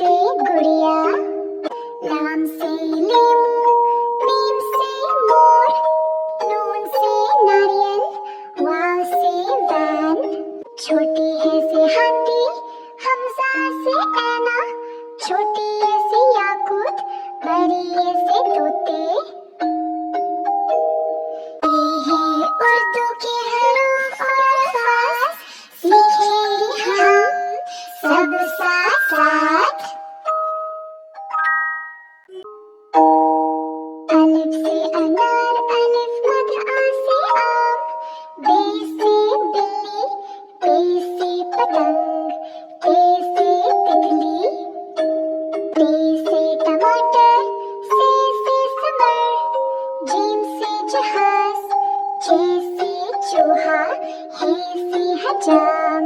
से गुड़िया, लाम से लेमू, मीम से मोर, नून से नारियल, वाव से वैन। छोटी है से हाथी, हमजा से ऐना, छोटी है से याकूत, बड़ी है से तोते। ये है उर्दू के हरूफ और अल्फाज, सीखेंगे हम सब साथ साथ। अलिफ से अनार, अलिफ मद आ से आम, बे से बिल्ली, पे से पतंग, ते से तितली, टे से टमाटर, से समर, जीम से जहाज, चे से चूहा, हे से हजाम।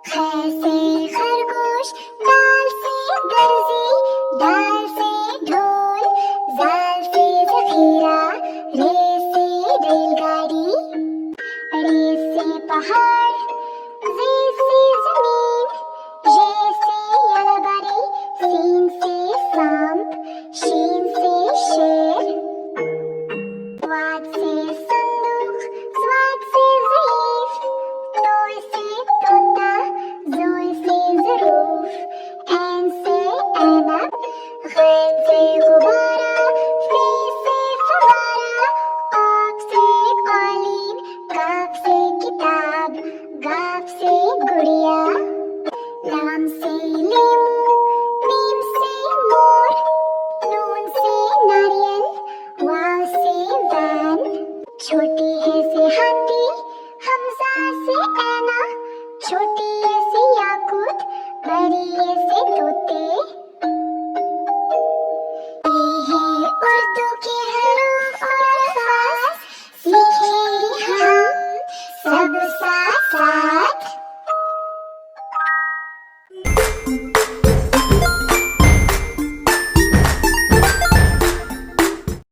ख से खरगोश, दाल से गर्जी, दाल से ढोल, जाल से ज़ख़ीरा, रे से रेलगाड़ी, रे से पहाड़, ज़े से ज़मीन, ये से यलबरी, सीन से सांप, शीन से शेर। वाद से संदूक, स्वाद से ज़ईफ़, तोय से तोता, ज़ोय से ज़रूफ, ऐन से ऐनक, ग़ैन से गुब्बारा, फ़े से फ़व्वारा, क़ाफ़ से क़ालीन, काफ़ से किताब, गाफ़ से गुड़िया, लाम से लेमू, मीम से मोर, नून से नारियल, वाव से वैन। छोटी है से हाथी, हमजा से ऐना, छोटी है से याकूत, बड़ी है से तोते। ये है उर्दू